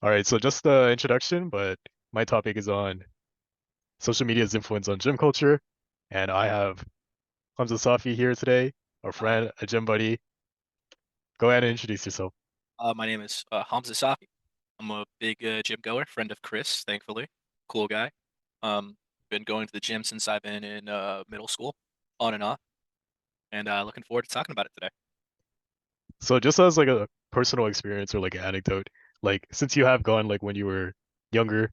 All right, so just the introduction, but my topic is on social media's influence on gym culture. And I have Hamza Safi here today, a Hi, friend, a gym buddy. Go ahead and introduce yourself. my name is Hamza Safi. I'm a big gym goer, friend of Chris, thankfully. Cool guy. Um, been going to the gym since I've been in middle school, on and off, and looking forward to talking about it today. So just as like a personal experience or like an anecdote, like since you have gone like when you were younger,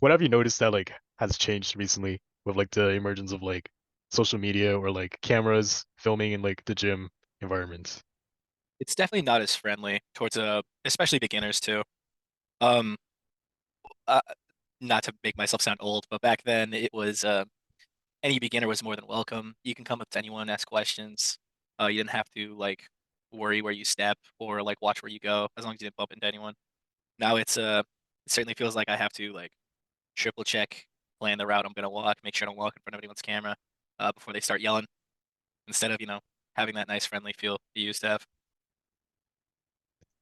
what have you noticed that like has changed recently with like the emergence of like social media or like cameras filming in like the gym environments? It's definitely not as friendly towards especially beginners too. Um, uh, Not to make myself sound old, but back then it was any beginner was more than welcome. You can come up to anyone, ask questions. You didn't have to like worry where you step or like watch where you go as long as you didn't bump into anyone. Now it certainly feels like I have to like triple check, plan the route I'm gonna walk, make sure I don't walk in front of anyone's camera before they start yelling, instead of, having that nice friendly feel you used to have.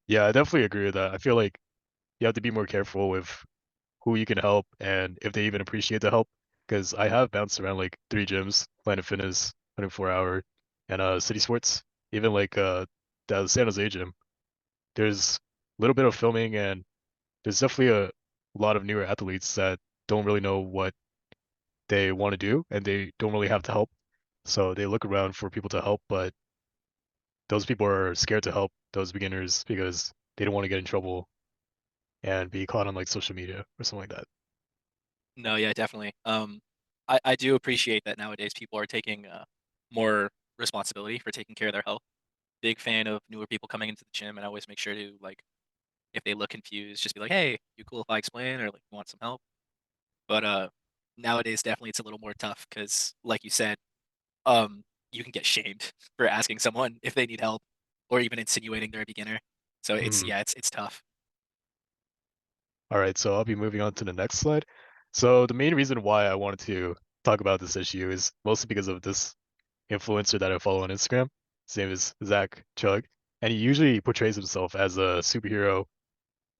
Yeah, I definitely agree with that. I feel like you have to be more careful with who you can help and if they even appreciate the help. Because I have bounced around like three gyms, Planet Fitness, 24 Hour, and City Sports. Even like the San Jose gym. There's a little bit of filming and there's definitely a lot of newer athletes that don't really know what they want to do and they don't really have to help. So they look around for people to help, but those people are scared to help those beginners because they don't want to get in trouble and be caught on like social media or something like that. No, yeah, definitely. I do appreciate that nowadays people are taking more responsibility for taking care of their health. Big fan of newer people coming into the gym, and I always make sure to like if they look confused, just be like, "Hey, you cool if I explain?" or like, "You want some help?" But nowadays definitely it's a little more tough because, like you said, um, you can get shamed for asking someone if they need help or even insinuating they're a beginner. So it's Mhm. yeah, it's tough. All right, so I'll be moving on to the next slide. So the main reason why I wanted to talk about this issue is mostly because of this influencer that I follow on Instagram. His name is Zach Chug, and he usually portrays himself as a superhero,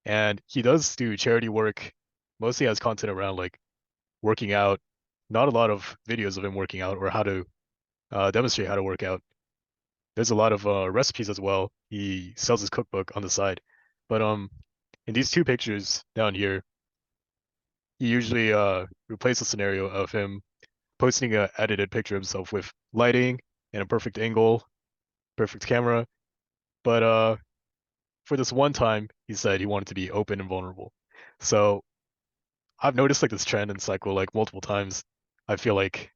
and he does do charity work, mostly has content around like working out. Not a lot of videos of him working out or how to demonstrate how to work out. There's a lot of recipes as well. He sells his cookbook on the side, but in these two pictures down here he usually replaces the scenario of him posting a edited picture of himself with lighting and a perfect angle, perfect camera. But for this one time, he said he wanted to be open and vulnerable. So I've noticed like this trend and cycle like multiple times. I feel like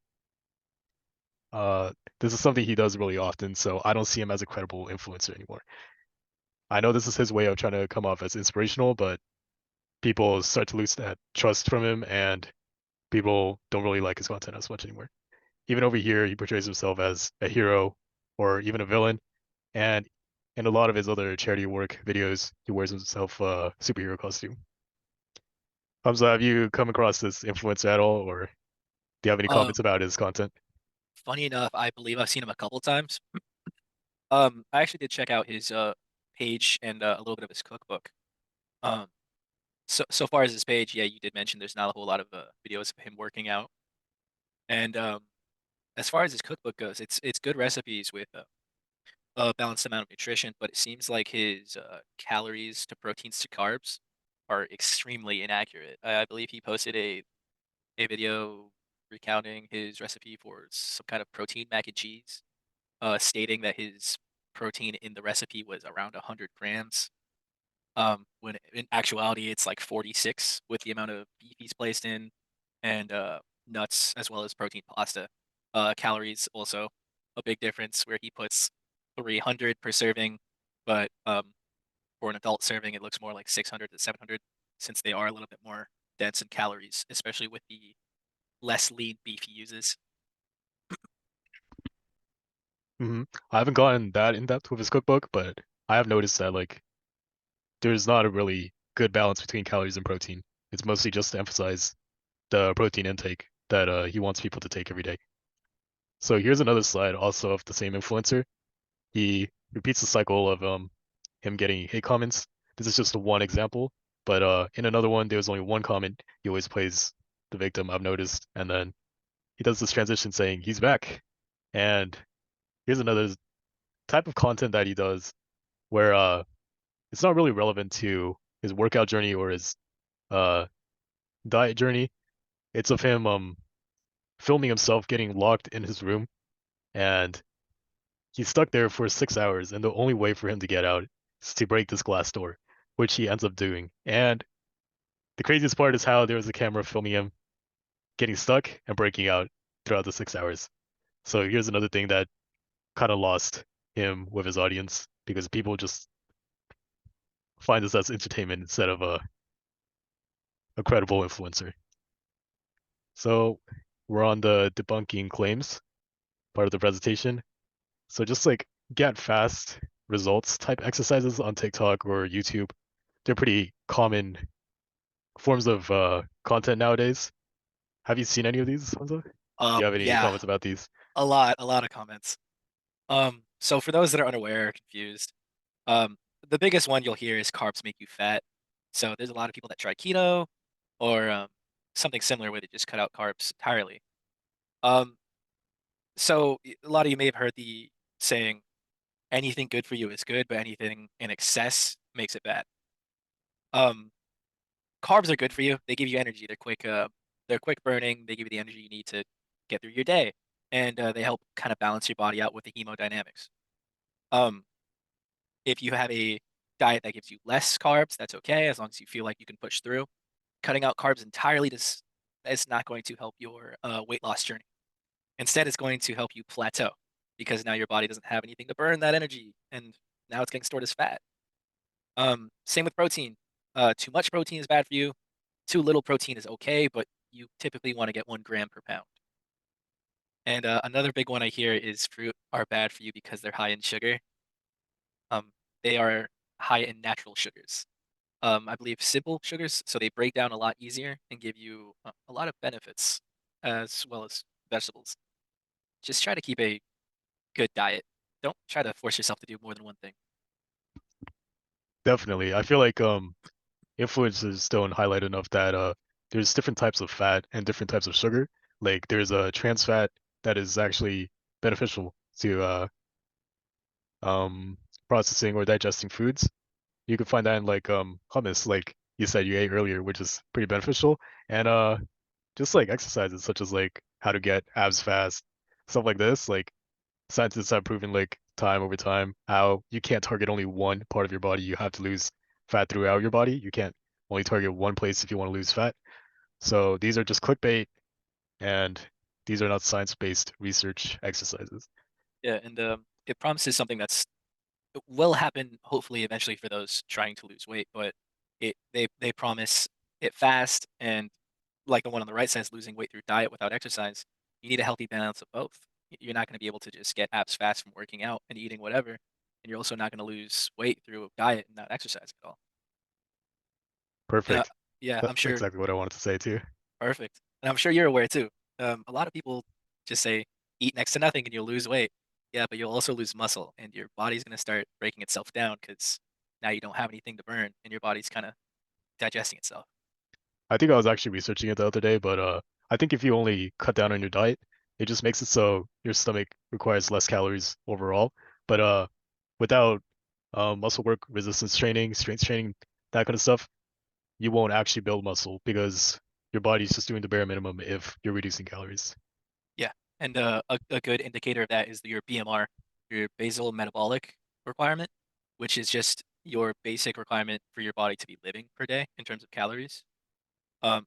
uh this is something he does really often, so I don't see him as a credible influencer anymore. I know this is his way of trying to come off as inspirational, but people start to lose that trust from him and people don't really like his content as much anymore. Even over here, he portrays himself as a hero or even a villain. And in a lot of his other charity work videos, he wears himself a superhero costume. Hamza, have you come across this influencer at all, or do you have any comments Um, about his content? Funny enough, I believe I've seen him a couple times. I actually did check out his page and a little bit of his cookbook. Um, so far as his page, yeah, you did mention there's not a whole lot of videos of him working out. And as far as his cookbook goes, it's good recipes with a balanced amount of nutrition, but it seems like his calories to proteins to carbs are extremely inaccurate. I believe he posted a video recounting his recipe for some kind of protein mac and cheese, stating that his protein in the recipe was around 100 grams. When in actuality it's like 46 with the amount of beef he's placed in and nuts as well as protein pasta. Calories also a big difference where he puts 300 per serving, but for an adult serving it looks more like 600 to 700 since they are a little bit more dense in calories, especially with the less lean beef he uses. I haven't gotten that in depth with his cookbook, but I have noticed that like there's not a really good balance between calories and protein. It's mostly just to emphasize the protein intake that he wants people to take every day. So here's another slide also of the same influencer. He repeats the cycle of him getting hate comments. This is just one example. But in another one, there was only one comment. He always plays the victim, I've noticed, and then he does this transition saying he's back. And here's another type of content that he does where it's not really relevant to his workout journey or his uh diet journey. It's of him filming himself getting locked in his room, and he's stuck there for 6 hours, and the only way for him to get out is to break this glass door, which he ends up doing. And the craziest part is how there was a camera filming him getting stuck and breaking out throughout the 6 hours. So here's another thing that kind of lost him with his audience because people just find this as entertainment instead of a credible influencer. So we're on the debunking claims part of the presentation. So just like get fast results type exercises on TikTok or YouTube, they're pretty common forms of content nowadays. Have you seen any of these, Hamza? Do you have any Yeah, comments about these? a lot of comments. So for those that are unaware or confused, um, the biggest one you'll hear is carbs make you fat. So there's a lot of people that try keto or something similar where they just cut out carbs entirely. Um, a lot of you may have heard the saying, anything good for you is good, but anything in excess makes it bad. Um, Carbs are good for you. They give you energy. They're quick burning. They give you the energy you need to get through your day, and they help kind of balance your body out with the hemodynamics. Um, if you have a diet that gives you less carbs, that's okay as long as you feel like you can push through. Cutting out carbs entirely does is not going to help your weight loss journey. Instead, it's going to help you plateau because now your body doesn't have anything to burn that energy, and now it's getting stored as fat. Same with protein. Too much protein is bad for you. Too little protein is okay, but you typically want to get 1 gram per pound. And another big one I hear is fruit are bad for you because they're high in sugar. Um, they are high in natural sugars. I believe simple sugars, so they break down a lot easier and give you a lot of benefits as well as vegetables. Just try to keep a good diet. Don't try to force yourself to do more than one thing. Definitely. I feel like influencers don't highlight enough that there's different types of fat and different types of sugar. Like there's a trans fat that is actually beneficial to processing or digesting foods. You can find that in like hummus, like you said you ate earlier, which is pretty beneficial. And just like exercises such as like how to get abs fast, stuff like this. Like scientists have proven like time over time how you can't target only one part of your body. You have to lose fat throughout your body. You can't only target one place if you want to lose fat. So these are just clickbait and these are not science-based research exercises. Yeah, and it promises something it will happen hopefully eventually for those trying to lose weight, but they promise it fast and like the one on the right says losing weight through diet without exercise. You need a healthy balance of both. You're not going to be able to just get abs fast from working out and eating whatever, and you're also not going to lose weight through diet and not exercise at all. And Perfect. yeah, I'm That's sure exactly what I wanted to say too. perfect. And I'm sure you're aware too. A lot of people just say eat next to nothing and you'll lose weight. Yeah, but you'll also lose muscle and your body's going to start breaking itself down because now you don't have anything to burn and your body's kind of digesting itself. I think I was actually researching it the other day, but I think if you only cut down on your diet, it just makes it so your stomach requires less calories overall. But without muscle work, resistance training, strength training, that kind of stuff, you won't actually build muscle because your body's just doing the bare minimum if you're reducing calories. Yeah. And a good indicator of that is your BMR, your basal metabolic requirement, which is just your basic requirement for your body to be living per day in terms of calories.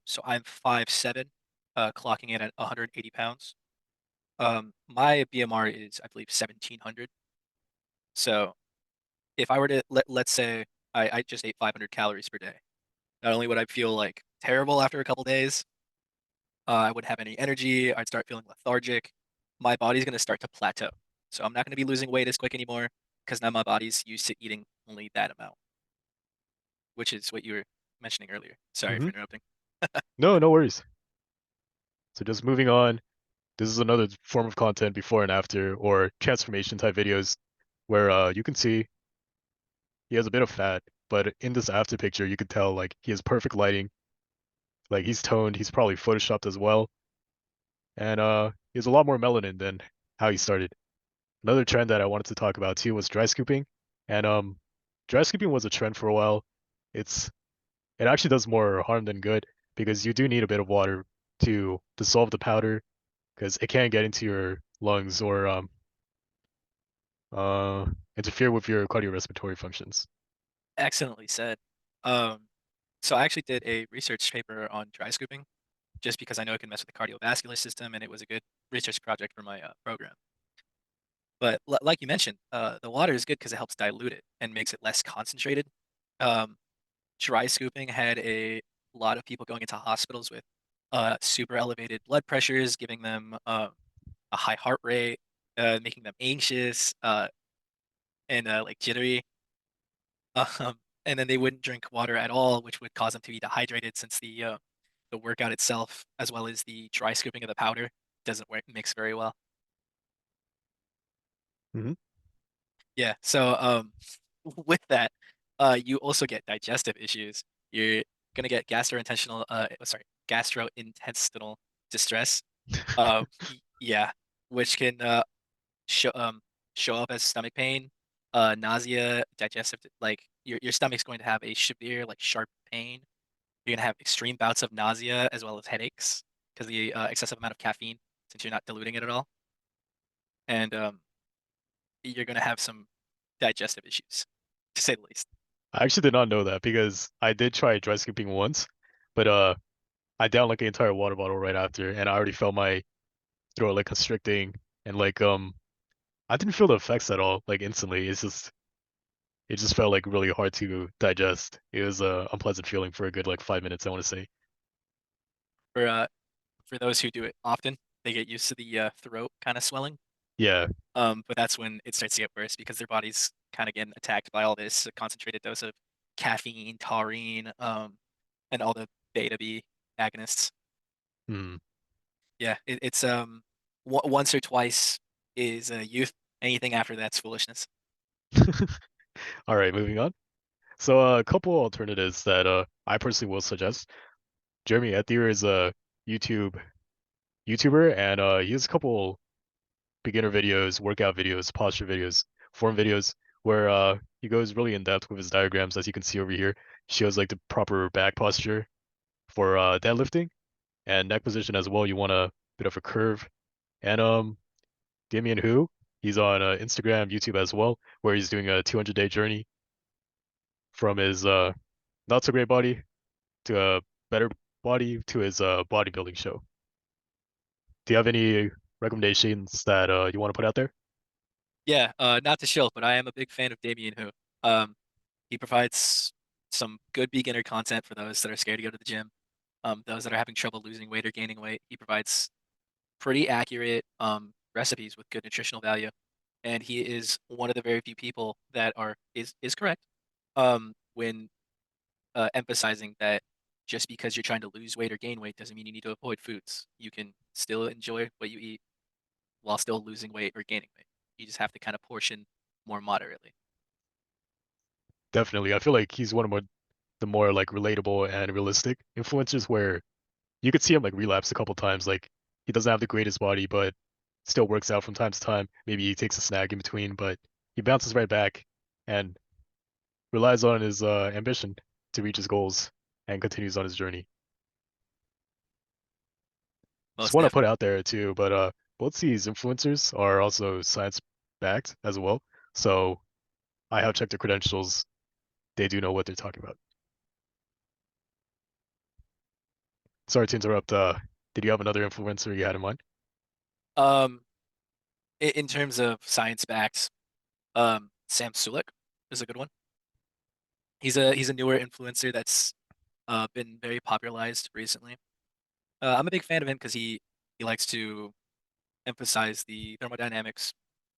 So I'm 5'7", clocking in at 180 pounds. My BMR is, I believe, 1700. So if I were to let's say I just ate 500 calories per day, not only would I feel like terrible after a couple days, I wouldn't have any energy. I'd start feeling lethargic. My body's going to start to plateau. So I'm not going to be losing weight as quick anymore because now my body's used to eating only that amount, which is what you were mentioning earlier. Sorry Hmm. for interrupting. No, no worries. So just moving on, this is another form of content before and after or transformation type videos where you can see he has a bit of fat but in this after picture, you could tell like he has perfect lighting, like he's toned, he's probably photoshopped as well, and he has a lot more melanin than how he started. Another trend that I wanted to talk about too was dry scooping, and dry scooping was a trend for a while. It's it actually does more harm than good because you do need a bit of water to dissolve the powder because it can get into your lungs or uh interfere with your cardiorespiratory functions. Excellently said. Um, so I actually did a research paper on dry scooping just because I know it can mess with the cardiovascular system, and it was a good research project for my program. But like you mentioned, the water is good because it helps dilute it and makes it less concentrated. Um, Dry scooping had a lot of people going into hospitals with super elevated blood pressures, giving them a high heart rate, making them anxious and like jittery. And then they wouldn't drink water at all, which would cause them to be dehydrated since the workout itself, as well as the dry scooping of the powder, doesn't work mix very well. Hmm. Yeah. So with that, you also get digestive issues. You're gonna get gastrointestinal distress. Yeah, which can show show up as stomach pain, nausea, like your stomach's going to have a severe like sharp pain. You're gonna have extreme bouts of nausea as well as headaches because the excessive amount of caffeine since you're not diluting it at all, and you're gonna have some digestive issues to say the least. I actually did not know that because I did try dry scooping once, but I downed like an entire water bottle right after, and I already felt my throat like constricting and like I didn't feel the effects at all like instantly. It just felt like really hard to digest. It was a unpleasant feeling for a good like 5 minutes, I want to say. For uh for those who do it often, they get used to the throat kind of swelling. Yeah. But that's when it starts to get worse because their body's kind of getting attacked by all this concentrated dose of caffeine, taurine, and all the beta B agonists. Hmm. Yeah, it's once or twice is youth. Anything after that's foolishness. All right, moving on. So a couple alternatives that I personally will suggest. Jeremy Ethier is a YouTube YouTuber and he has a couple beginner videos, workout videos, posture videos, form videos where he goes really in depth with his diagrams as you can see over here. Shows like the proper back posture for deadlifting and neck position as well. You want a bit of a curve. And Damien Hu, he's on Instagram, YouTube as well, where he's doing a 200-day journey from his not so great body to a better body to his bodybuilding show. Do you have any recommendations that you want to put out there? Yeah, not to shill, but I am a big fan of Damien Hu. He provides some good beginner content for those that are scared to go to the gym. Those that are having trouble losing weight or gaining weight. He provides pretty accurate recipes with good nutritional value, and he is one of the very few people that is correct when emphasizing that just because you're trying to lose weight or gain weight doesn't mean you need to avoid foods. You can still enjoy what you eat while still losing weight or gaining weight. You just have to kind of portion more moderately. Definitely. I feel like he's one of the more like relatable and realistic influencers where you could see him like relapse a couple times. Like he doesn't have the greatest body, but still works out from time to time. Maybe he takes a snack in between, but he bounces right back and relies on his ambition to reach his goals and continues on his journey. Just Most want to put definitely. out there too, but both these influencers are also science backed as well. So I have checked their credentials. They do know what they're talking about. Sorry to interrupt. Did you have another influencer you had in mind? Um, in terms of science backed, Sam Sulek is a good one. He's a newer influencer that's been very popularized recently. I'm a big fan of him because he likes to emphasize the thermodynamics.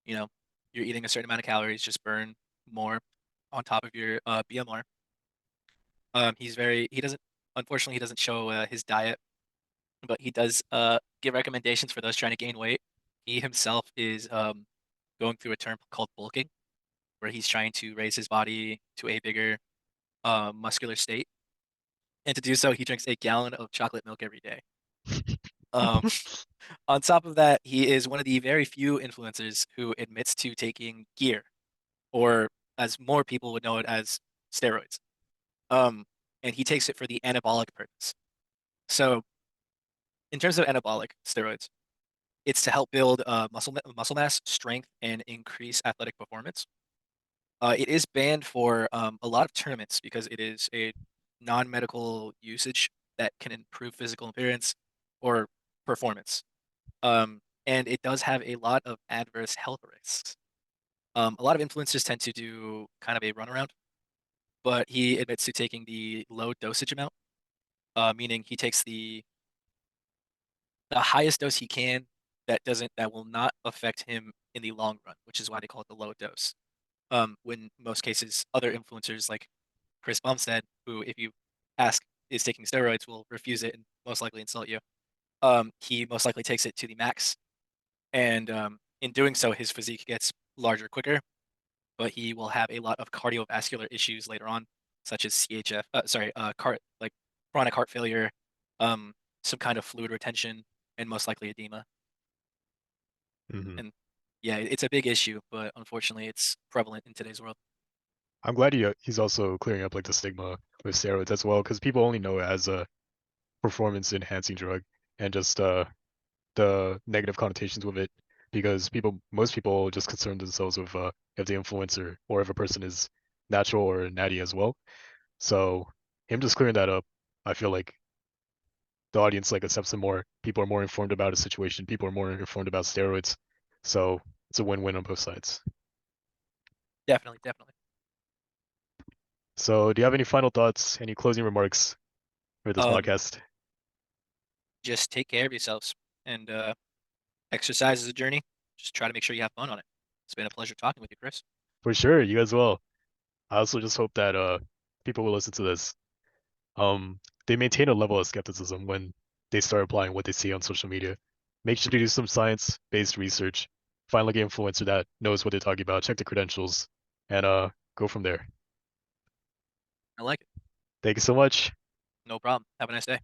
You know, you're eating a certain amount of calories, just burn more on top of your BMR. He doesn't, unfortunately, he doesn't show his diet, but he does give recommendations for those trying to gain weight. He himself is going through a term called bulking, where he's trying to raise his body to a bigger, muscular state, and to do so, he drinks a gallon of chocolate milk every day. Um, on top of that, he is one of the very few influencers who admits to taking gear, or as more people would know it as steroids. Um, and he takes it for the anabolic purpose. So, in terms of anabolic steroids, it's to help build muscle mass, strength, and increase athletic performance. It is banned for a lot of tournaments because it is a non-medical usage that can improve physical appearance or performance. And it does have a lot of adverse health risks. A lot of influencers tend to do kind of a runaround, but he admits to taking the low dosage amount, meaning he takes the highest dose he can that will not affect him in the long run, which is why they call it the low dose. When most cases other influencers like Chris Bumstead, who if you ask is taking steroids, will refuse it and most likely insult you. He most likely takes it to the max, and in doing so, his physique gets larger quicker, but he will have a lot of cardiovascular issues later on, such as CHF, like chronic heart failure, um, some kind of fluid retention, and most likely edema. Hmm. And yeah, it's a big issue, but unfortunately, it's prevalent in today's world. I'm glad he's also clearing up like the stigma with steroids as well, because people only know it as a performance enhancing drug and just the negative connotations with it, because most people just concern themselves with if the influencer or if a person is natural or natty as well. So him just clearing that up, I feel like the audience like accepts him more. People are more informed about a situation. People are more informed about steroids. So it's a win-win on both sides. Definitely, definitely. So do you have any final thoughts, any closing remarks for this Um, podcast? just take care of yourselves, and exercise is a journey. Just try to make sure you have fun on it. It's been a pleasure talking with you, Chris. For sure, you as well. I also just hope that people will listen to this. They maintain a level of skepticism when they start applying what they see on social media. Make sure to do some science-based research. Find like an influencer that knows what they're talking about. Check the credentials, and go from there. I like it. Thank you so much. No problem. Have a nice day.